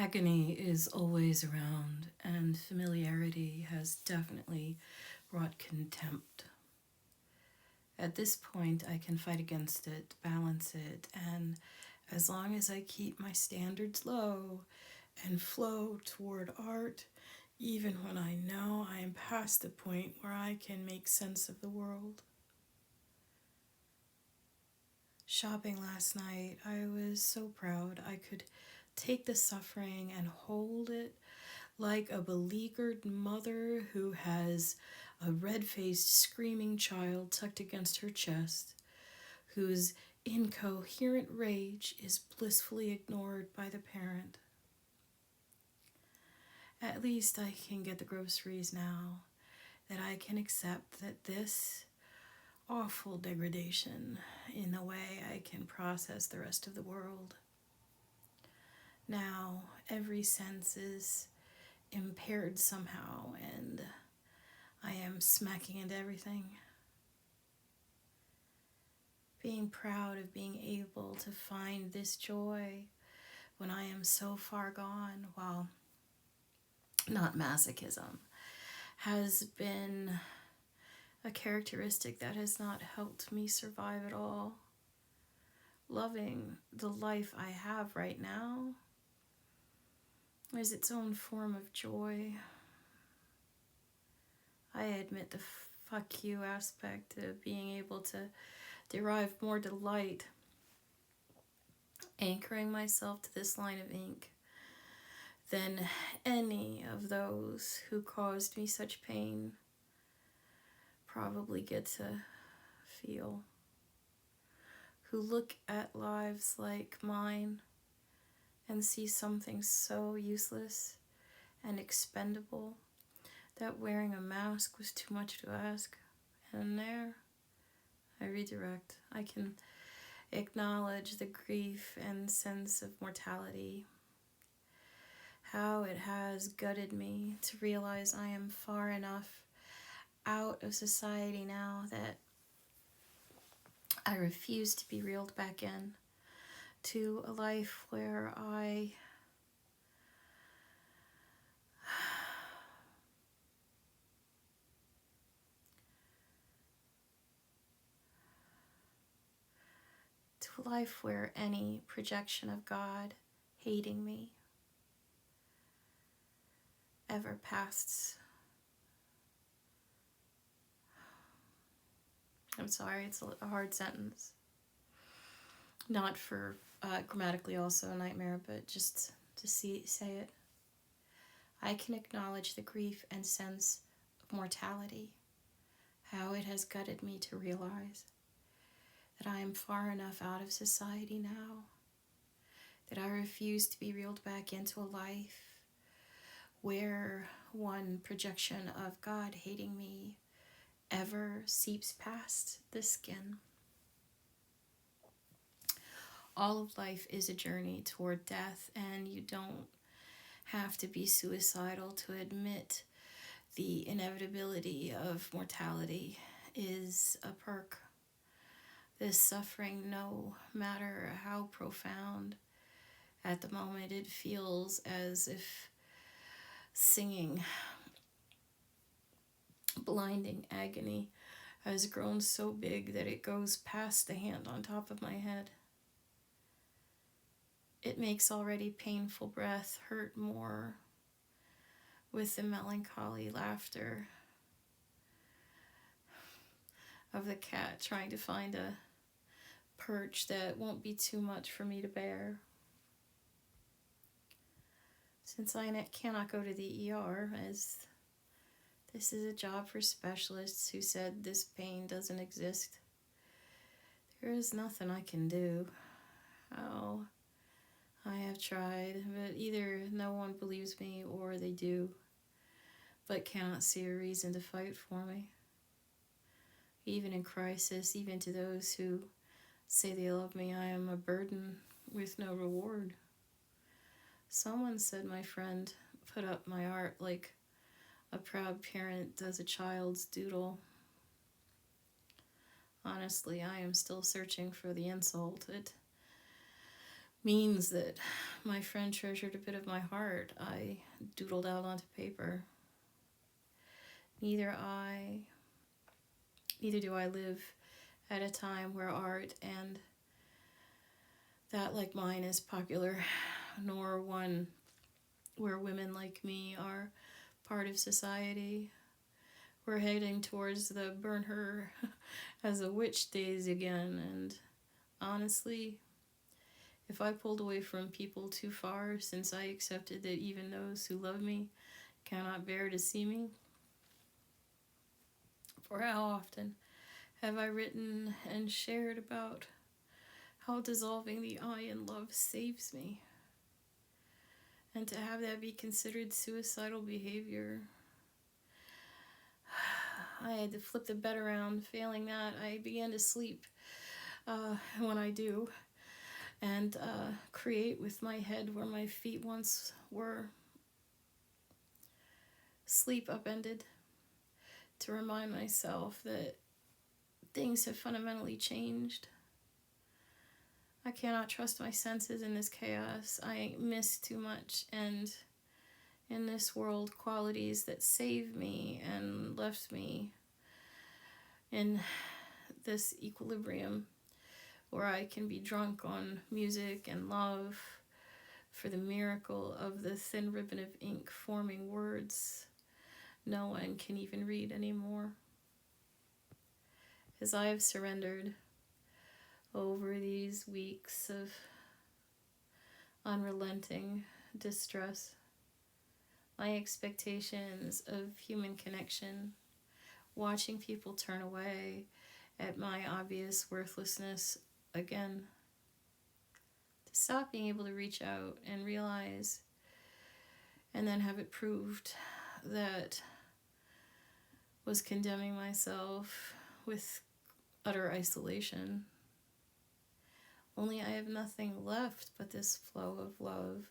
Agony is always around, and familiarity has definitely brought contempt. At this point, I can fight against it, balance it, and as long as I keep my standards low and flow toward art, even when I know I am past the point where I can make sense of the world. Shopping last night, I was so proud I could take the suffering and hold it like a beleaguered mother who has a red faced, screaming child tucked against her chest, whose incoherent rage is blissfully ignored by the parent. At least I can get the groceries now, that I can accept that this awful degradation in the way I can process the rest of the world. Now, every sense is impaired somehow, and I am smacking into everything. Being proud of being able to find this joy when I am so far gone, while not masochism, has been a characteristic that has not helped me survive at all. Loving the life I have right now is its own form of joy. I admit the fuck you aspect of being able to derive more delight anchoring myself to this line of ink than any of those who caused me such pain probably get to feel, who look at lives like mine and see something so useless and expendable that wearing a mask was too much to ask. And there, I redirect. I can acknowledge the grief and sense of mortality, how it has gutted me to realize I am far enough out of society now that I refuse to be reeled back in to a life where any projection of God hating me ever passed. I'm sorry, it's a hard sentence. Not for grammatically also a nightmare, but just to say it. I can acknowledge the grief and sense of mortality, how it has gutted me to realize that I am far enough out of society now, that I refuse to be reeled back into a life where one projection of God hating me ever seeps past the skin. All of life is a journey toward death, and you don't have to be suicidal to admit the inevitability of mortality is a perk. This suffering, no matter how profound, at the moment it feels as if singing blinding agony has grown so big that it goes past the hand on top of my head. It makes already painful breath hurt more with the melancholy laughter of the cat trying to find a perch that won't be too much for me to bear. Since I cannot go to the ER, as this is a job for specialists who said this pain doesn't exist, there is nothing I can do. Oh, I have tried, but either no one believes me or they do, but cannot see a reason to fight for me. Even in crisis, even to those who say they love me, I am a burden with no reward. Someone said my friend put up my art like a proud parent does a child's doodle. Honestly, I am still searching for the insult. It means that my friend treasured a bit of my heart I doodled out onto paper. Neither do I live at a time where art and that like mine is popular, nor one where women like me are part of society. We're heading towards the burn her as a witch days again, and honestly, if I pulled away from people too far since I accepted that even those who love me cannot bear to see me, for how often have I written and shared about how dissolving the I in love saves me? And to have that be considered suicidal behavior, I had to flip the bed around. Failing that, I began to sleep when I do, and create with my head where my feet once were. Sleep upended to remind myself that things have fundamentally changed. I cannot trust my senses in this chaos. I miss too much, and in this world, qualities that saved me and left me in this equilibrium where I can be drunk on music and love for the miracle of the thin ribbon of ink forming words no one can even read anymore. As I have surrendered over these weeks of unrelenting distress, my expectations of human connection, watching people turn away at my obvious worthlessness again, to stop being able to reach out and realize and then have it proved that was condemning myself with utter isolation. Only I have nothing left but this flow of love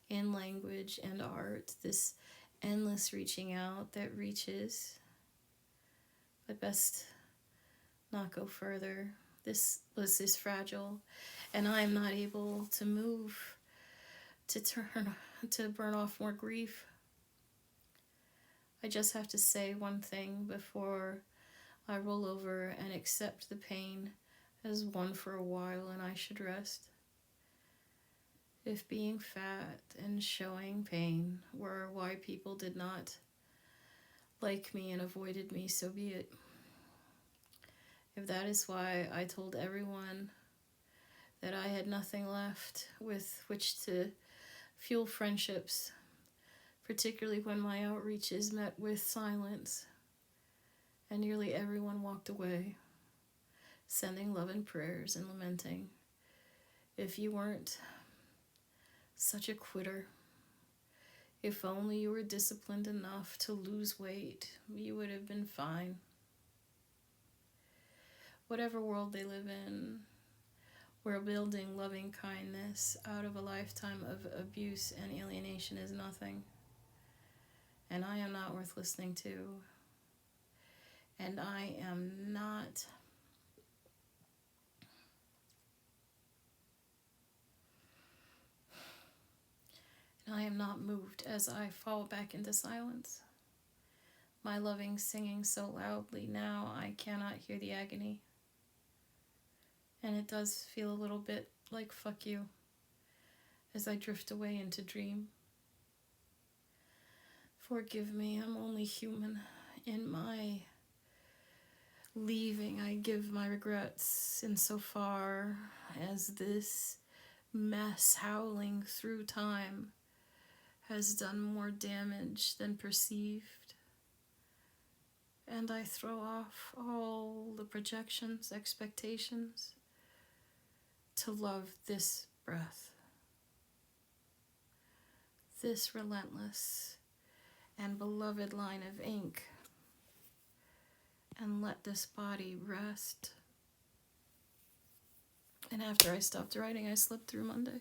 in language and art, this endless reaching out that reaches, but best not go further. This is fragile, and I am not able to move, to burn off more grief. I just have to say one thing before I roll over and accept the pain as one for a while, and I should rest. If being fat and showing pain were why people did not like me and avoided me, so be it. If that is why I told everyone that I had nothing left with which to fuel friendships, particularly when my outreaches met with silence, and nearly everyone walked away, sending love and prayers and lamenting. If you weren't such a quitter, if only you were disciplined enough to lose weight, you would have been fine. Whatever world they live in, where building loving kindness out of a lifetime of abuse and alienation is nothing. And I am not worth listening to. And I am not moved as I fall back into silence. My loving singing so loudly now I cannot hear the agony. And it does feel a little bit like fuck you as I drift away into dream. Forgive me, I'm only human. In my leaving, I give my regrets insofar as this mess howling through time has done more damage than perceived. And I throw off all the projections, expectations, to love this breath, this relentless and beloved line of ink, and let this body rest. And after I stopped writing, I slept through Monday.